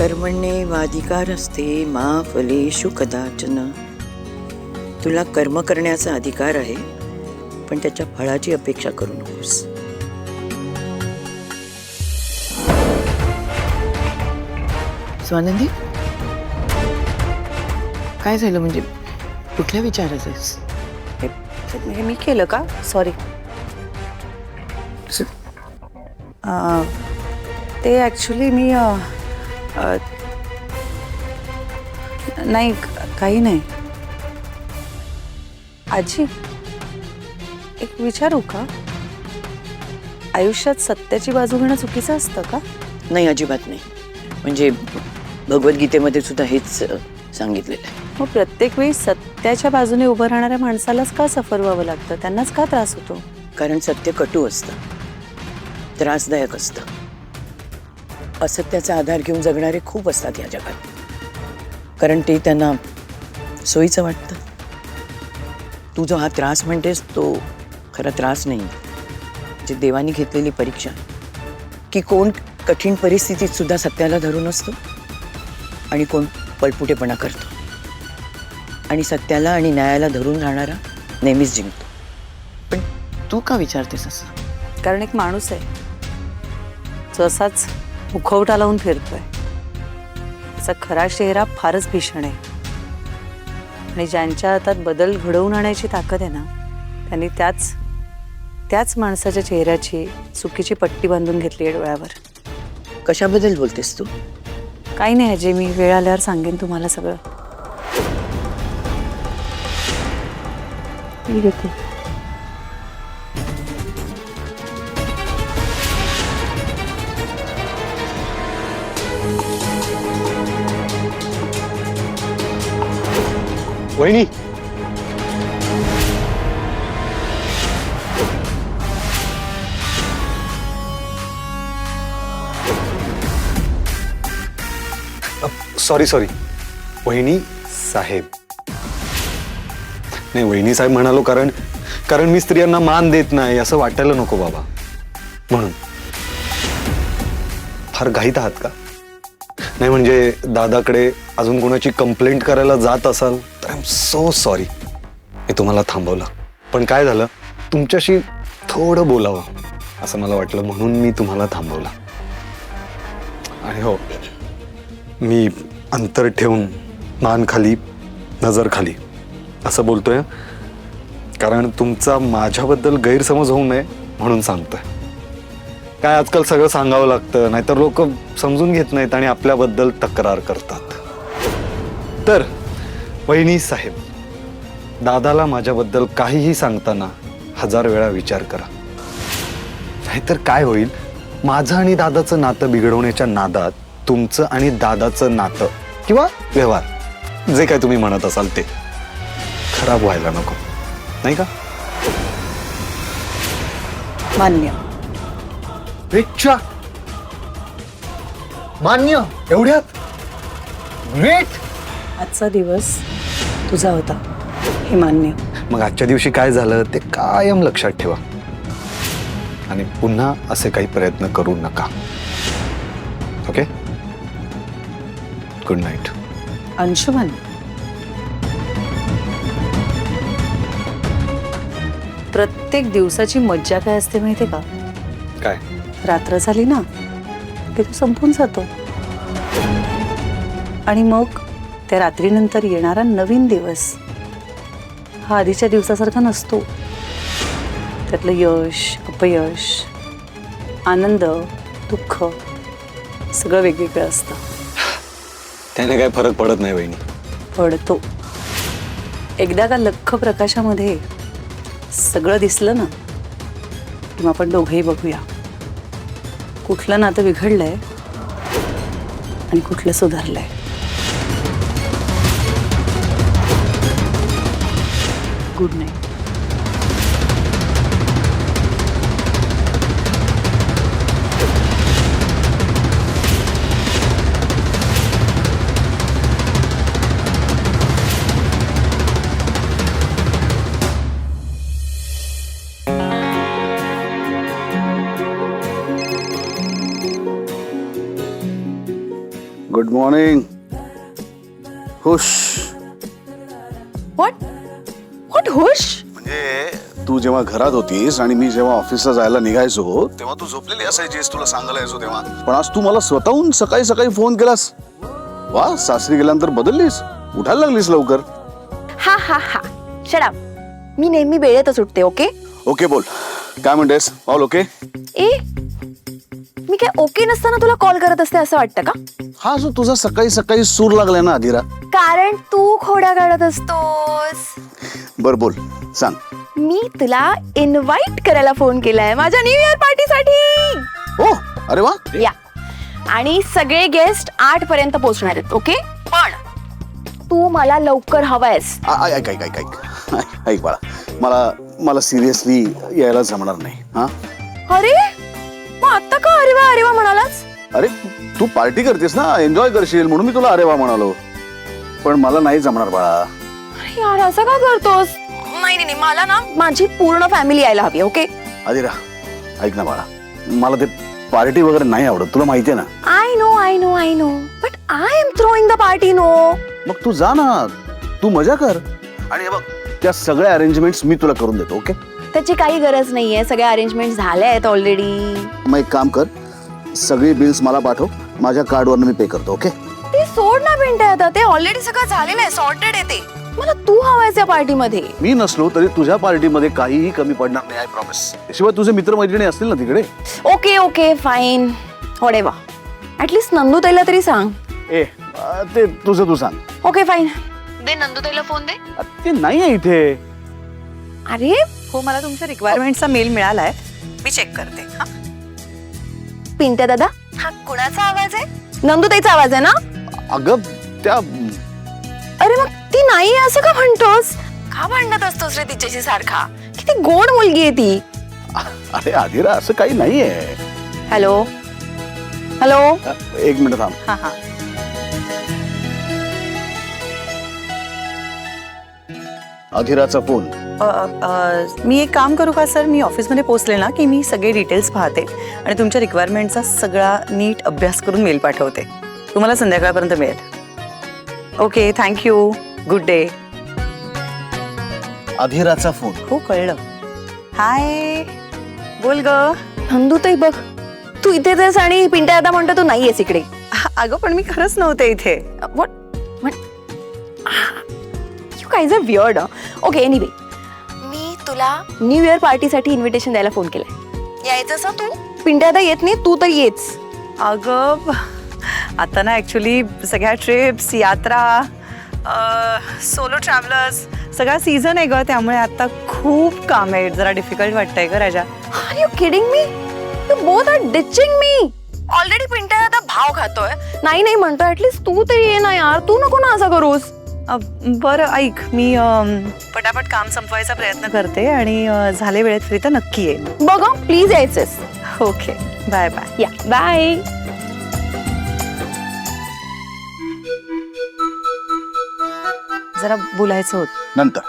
कर्मण्येवाधिकारस्ते मा फलेषु कदाचन. तुला कर्म करण्याचा अधिकार आहे, पण त्याच्या फळाची अपेक्षा करू नकोस. स्वानंदी, काय झालं? म्हणजे कुठल्या विचाराचं आहेस? हे मी केलं का? सॉरी. ते ॲक्च्युली मी नाही, काही नाही. आजी, एक विचारू का? आयुष्यात सत्याची बाजू घेणं चुकीचं असतं का? नाही, अजिबात नाही. म्हणजे भगवद्गीतेमध्ये सुद्धा हेच सांगितलेलं आहे. मग प्रत्येक वेळी सत्याच्या बाजूने उभं राहणाऱ्या माणसालाच का सफर व्हावं लागतं? त्यांनाच का त्रास होतो? कारण सत्य कटू असतं, त्रासदायक असतं. असत्याचा आधार घेऊन जगणारे खूप असतात या जगात, कारण ते त्यांना सोयीचं वाटतं. तू जो हा त्रास म्हणतेस तो खरा त्रास नाही, जे देवानी घेतलेली परीक्षा, की कोण कठीण परिस्थितीत सुद्धा सत्याला धरून असतो आणि कोण पळपुटेपणा करतो. आणि सत्याला आणि न्यायाला धरून राहणारा नेहमीच जिंकतो. पण तू का विचारतेस असं? कारण एक माणूस आहे जो असाच मुखवटा लावून फिरतोय. त्याचा खरा चेहरा फारच भीषण आहे, आणि ज्यांच्या हातात बदल घडवून आणायची ताकद आहे ना, त्यांनी त्याच माणसाच्या चेहऱ्याची चुकीची पट्टी बांधून घेतली आहे डोळ्यावर. कशाबद्दल बोलतेस तू? काही नाही अजय, मी वेळ आल्यावर सांगेन तुम्हाला सगळं. वहिनी, सॉरी वहिनी साहेब. नाही, वहिनी साहेब म्हणालो कारण मी स्त्रियांना मान देत नाही असं वाटायला नको बाबा, म्हणून. फार घाईत आहात का? नाही म्हणजे दादाकडे अजून कोणाची कंप्लेंट करायला जात असाल तर आय एम सो सॉरी. मी तुम्हाला थांबवलं, पण काय झालं, तुमच्याशी थोडं बोलावं असं मला वाटलं, म्हणून मी तुम्हाला थांबवलं. आणि हो, मी अंतर ठेवून मान खाली नजर खाली असं बोलतोय, कारण तुमचा माझ्याबद्दल गैरसमज होऊ नये म्हणून सांगतोय. काय आजकाल सगळं सांगावं लागतं, नाहीतर लोक समजून घेत नाहीत आणि आपल्याबद्दल तक्रार करतात. तर वहिनी साहेब, दादाला माझ्याबद्दल काहीही सांगताना 1000 वेळा विचार करा. नाहीतर काय होईल, माझं आणि दादाचं नातं बिघडवण्याच्या नादात तुमचं आणि दादाचं नातं किंवा व्यवहार जे काय तुम्ही म्हणत असाल ते खराब व्हायला नको, नाही का? मान्य. अच्छा, मान्य. एवढ्यात? ग्रेट. आजचा दिवस तुझा होता हे मान्य. मग आजच्या दिवशी काय झालं ते कायम लक्षात ठेवा आणि पुन्हा असे काही प्रयत्न करू नका. ओके? Good night. अंशुमन, प्रत्येक दिवसाची मज्जा काय असते माहितीये का? काय? रात्र झाली ना की तो संपून जातो, आणि मग त्या रात्रीनंतर येणारा नवीन दिवस हा आधीच्या दिवसासारखा नसतो. त्यातलं यश, अपयश, आनंद, दुःख सगळं वेगवेगळं असतं. त्याने काय फरक पडत नाही वहिनी. पडतो. एकदा का लख्ख प्रकाशामध्ये सगळं दिसलं ना, तेव्हा आपण दोघंही बघूया कुठलं नातं बिघडलंय आणि कुठलं सुधारलंय. Good night. Good good morning. खुश व्हॉट व्हॉट हुश? म्हणजे तू जेव्हा घरात होतीस आणि मी जेव्हा ऑफिसला जायला निघायचो तेव्हा तू झोपलेली असायचीस, तुला सांगायला यायचो तेव्हा. पण आज तू मला स्वतःहून सकाळी सकाळी फोन केलास. वा, सासरी गेल्यानंतर बदललीस, उठायला लागलीस लवकर. हा हा हा शट मी नेहमी वेळेतच उठते. ओके ओके बोल, काय म्हणतेस? All okay? ए मी काय ओके नसताना तुला कॉल करत असते असं वाटतं का? हा जो तुझा सकाळी सकाळी सूर लागलाय ना अधिरा. कारण तू खोड्या काढत असतोस. बर बोल, सांग. मी तुला इनवाइट करायला फोन केलाय माझ्या न्यू इयर पार्टीसाठी. ओ अरे वा. या आणि सगळे गेस्ट 8 पर्यंत पोहोचणार आहेत. ओके पण तू मला लवकर हवायस. ऐक ऐक ऐक ऐक ऐक बाळा, मला मला सिरियसली यायला जमणार नाही. हा अरे मग आता का अरे वा म्हणालास? अरे तू पार्टी करतेस ना, एन्जॉय करशील म्हणून मी तुला अरे वा म्हणालो. पण मला नाही जमणार बाळा. अरे यार असं का करतोस? नाही मला ना माझी पूर्ण फॅमिली यायला हवी. ओके अधिरा ऐक ना बाळा, मला ते पार्टी वगैरे नाही आवडत, तुला माहितीये ना. I know but I am throwing the party. No मग तू जा ना, तू मजा कर. आणि हे बघ, त्या सगळ्या अरेंजमेंट्स मी तुला करून देतो. ओके त्याची काही गरज नाहीये, सगळ्या अरेंजमेंट झाल्या आहेत ऑलरेडी. मग एक काम कर, सगळी बिल्स मला पाठव, माझ्या कार्डवरनं मी पे करतो. ओके ते सोड ना पिंट्या, आता ते ऑलरेडी सगळं झालेलं आहे, सॉर्टेड आहे ते. मला तू हवायचं पार्टीमध्ये. मी नसलो तरी तुझ्या पार्टीमध्ये काहीही कमी पडणार नाही, आय प्रॉमिस. शिवाय तुझे मित्रमैत्रिणी असतील ना तिकडे. Okay fine whatever. ऍटलीस्ट नंदूताईला तरी सांग. ए ते तुझं तू सांग. ओके फाईन दे नंदूताईला फोन दे. ते नाही आहे इथे. अरे हो, मला तुमच्या रिक्वायरमेंटचा मेल मिळालाय, मी चेक करते. हा पिंट्या दादा, हा कुणाचा आवाज आहे? नंदूताईचा आवाज आहे ना? अगं त्या अरे मग ती नाही असं का म्हणतोस? का भांडत असतोस रे तिच्याशी सारखा? किती गोड मुलगी आहे ती. अरे अधिरा असं काही नाहीये. हॅलो हॅलो एक मिनिट थांब. हा हा अधिराचा फोन. मी एक काम करू का सर, मी ऑफिसमध्ये पोहोचले ना की मी सगळे डिटेल्स पाहते आणि तुमच्या रिक्वायरमेंटचा सगळा नीट अभ्यास करून मेल पाठवते. तुम्हाला संध्याकाळपर्यंत मिळेल. Okay thank you, good day. अधिराचा फोन. हो कळलं. हाय बोल ग. नंदूताई बघ, तू इथेच आहेस आणि पिंट्या दादा म्हणतो तू नाहीयेस इकडे. अगं पण मी खरंच नव्हते इथे. You guys are weird. Okay anyway, मी तुला न्यू इयर पार्टीसाठी इन्व्हिटेशन द्यायला फोन केलाय. यायचं तू? पिंट्या दादा येत नाही, तू तर येच. अगं आता ना ॲक्च्युली सगळ्या ट्रिप्स, यात्रा, सोलो ट्रॅव्हलर्स सगळा सीझन आहे ग, त्यामुळे आता खूप काम आहे. जरा डिफिकल्ट वाटतंय ग राजा. Are you kidding me? You both are ditching me. Already पिंट्या दादा भाव खातोय, नाही म्हणतोय. ऍटलीस्ट तू तरी ये ना यार, तू नको ना असं करूस. बरं ऐक, मी पटापट काम संपवायचा प्रयत्न करते आणि झाले वेळेत फ्री तर नक्की येईल. बघ प्लीज यायचंस. Okay bye bye. या बाय. जरा बोलायचं होत. नंतर.